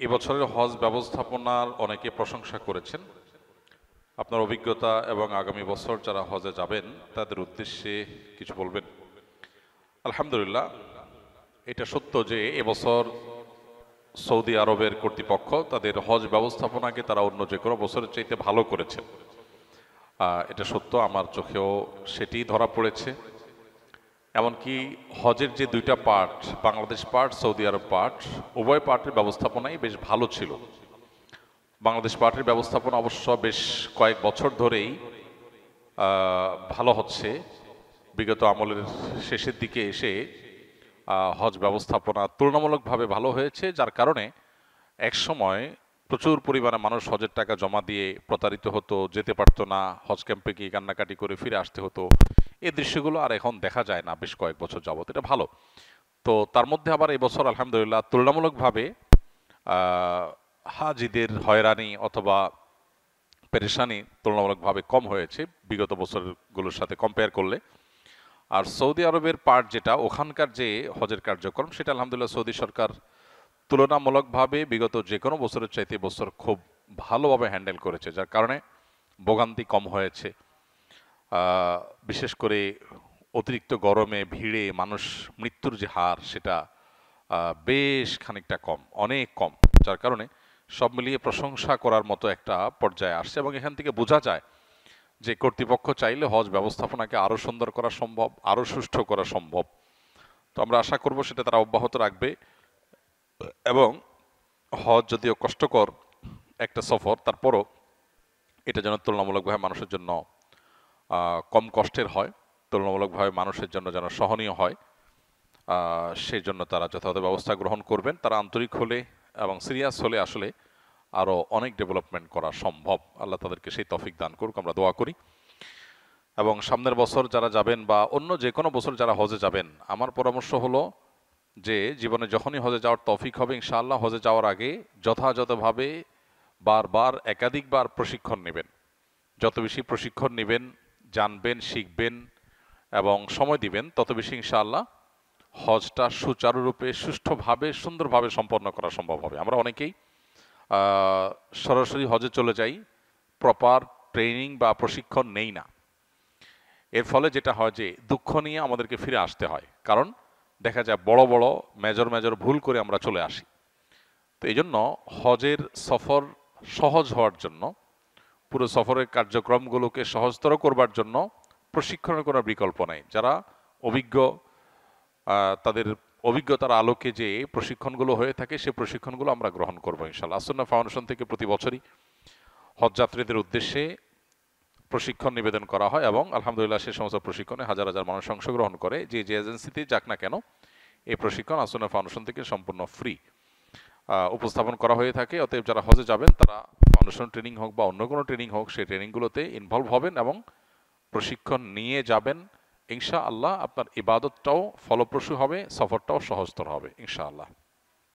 এবছরের হজ ব্যবস্থাপনার অনেকে প্রশংসা করেছেন। আপনার অভিজ্ঞতা এবং আগামী বছর যারা হজে যাবেন তাদের উদ্দেশ্যে কিছু বলবেন। আলহামদুলিল্লাহ, এটা সত্য যে এবছর সৌদি আরবের কর্তৃপক্ষ তাদের হজ ব্যবস্থাপনাকে তারা অন্য যে কোনো বছরের চাইতে ভালো করেছেন। এটা সত্য, আমার চোখেও সেটি ধরা পড়েছে। এমনকি হজের যে দুইটা পার্ট, বাংলাদেশ পার্ট, সৌদি আরব পার্ট, উভয় পার্টের ব্যবস্থাপনাই বেশ ভালো ছিল। বাংলাদেশ পার্টির ব্যবস্থাপনা অবশ্য বেশ কয়েক বছর ধরেই ভালো হচ্ছে। বিগত আমলের শেষের দিকে এসে হজ ব্যবস্থাপনা তুলনামূলকভাবে ভালো হয়েছে, যার কারণে একসময় প্রচুর পরিমাণে মানুষ হজের টাকা জমা দিয়ে প্রতারিত হতো, যেতে পারতো না, হজ ক্যাম্পে গিয়ে কান্নাকাটি করে ফিরে আসতে হতো। এই দৃশ্যগুলো আর এখন দেখা যায় না বেশ কয়েক বছর যাবত। এটা ভালো। তো তার মধ্যে আবার এই বছর আলহামদুলিল্লাহ তুলনামূলকভাবে হাজিদের হয়রানি অথবা পেরেশানি তুলনামূলকভাবে কম হয়েছে বিগত বছরগুলোর সাথে কম্পেয়ার করলে। আর সৌদি আরবের পার্ট যেটা, ওখানকার যে হজের কার্যক্রম, সেটা আলহামদুলিল্লাহ সৌদি সরকার তুলনামূলকভাবে বিগত যে কোনো বছরের চাইতে বছর খুব ভালোভাবে হ্যান্ডেল করেছে, যার কারণে ভোগান্তি কম হয়েছে। বিশেষ করে অতিরিক্ত গরমে ভিড়ে মানুষ মৃত্যুর যে হার, সেটা বেশ খানিকটা কম, অনেক কম, যার কারণে সব মিলিয়ে প্রশংসা করার মতো একটা পর্যায়ে আসছে। এবং এখান থেকে বোঝা যায় যে কর্তৃপক্ষ চাইলে হজ ব্যবস্থাপনাকে আরও সুন্দর করা সম্ভব, আরও সুষ্ঠু করা সম্ভব। তো আমরা আশা করব সেটা তারা অব্যাহত রাখবে। এবং হজ যদিও কষ্টকর একটা সফর, তারপরও এটা যেন তুলনামূলকভাবে মানুষের জন্য কম কষ্টের হয়, তুলনামূলকভাবে মানুষের জন্য যেন সহনীয় হয়, সেই জন্য তারা যথাযথ ব্যবস্থা গ্রহণ করবেন। তারা আন্তরিক হলে এবং সিরিয়াস হলে আসলে আরও অনেক ডেভেলপমেন্ট করা সম্ভব। আল্লাহ তাদেরকে সেই তৌফিক দান করুক, আমরা দোয়া করি। এবং সামনের বছর যারা যাবেন বা অন্য যে কোনো বছর যারা হজে যাবেন, আমার পরামর্শ হলো যে জীবনে যখনই হজে যাওয়ার তৌফিক হবে ইনশাআল্লাহ, হজে যাওয়ার আগে যথাযথভাবে বারবার একাধিকবার প্রশিক্ষণ নেবেন। যত বেশি প্রশিক্ষণ নেবেন, জানবেন, শিখবেন এবং সময় দিবেন, তত বেশি ইনশাআল্লাহ হজটা সুচারুরূপে, সুষ্ঠুভাবে, সুন্দরভাবে সম্পন্ন করা সম্ভব হবে। আমরা অনেকেই সরাসরি হজে চলে যাই, প্রপার ট্রেনিং বা প্রশিক্ষণ নেই না। এর ফলে যেটা হয় যে দুঃখ নিয়ে আমাদেরকে ফিরে আসতে হয়, কারণ দেখা যায় বড় বড় মেজর মেজর ভুল করে আমরা চলে আসি। তো এই জন্য হজের সফর সহজ হওয়ার জন্য, পুরো সফরের কার্যক্রমগুলোকে সহজতর করবার জন্য প্রশিক্ষণের কোনো বিকল্প নেই। যারা অভিজ্ঞ, তাদের অভিজ্ঞতার আলোকে যে প্রশিক্ষণগুলো হয়ে থাকে, সেই প্রশিক্ষণগুলো আমরা গ্রহণ করবো ইনশাআল্লাহ। আসুন্নাহ ফাউন্ডেশন থেকে প্রতি বছরই হজযাত্রীদের উদ্দেশ্যে প্রশিক্ষণ নিবেদন করা হয় এবং আলহামদুলিল্লাহ সে সমস্ত প্রশিক্ষণে হাজার হাজার মানুষ অংশগ্রহণ করে। যে যে এজেন্সিতে যাক না কেন, এই প্রশিক্ষণ আসুন্নাহ ফাউন্ডেশন থেকে সম্পূর্ণ ফ্রি উপস্থাপন করা হয়ে থাকে। অতএব যারা হজে যাবেন তারা ফাউন্ডেশন ট্রেনিং হোক বা অন্য কোনো ট্রেনিং হোক, সেই ট্রেনিংগুলোতে ইনভলভ হবেন এবং প্রশিক্ষণ নিয়ে যাবেন। ইনশাআল্লাহ আপনার ইবাদতটাও ফলপ্রসূ হবে, সফরটাও সহজতর হবে ইনশাআল্লাহ।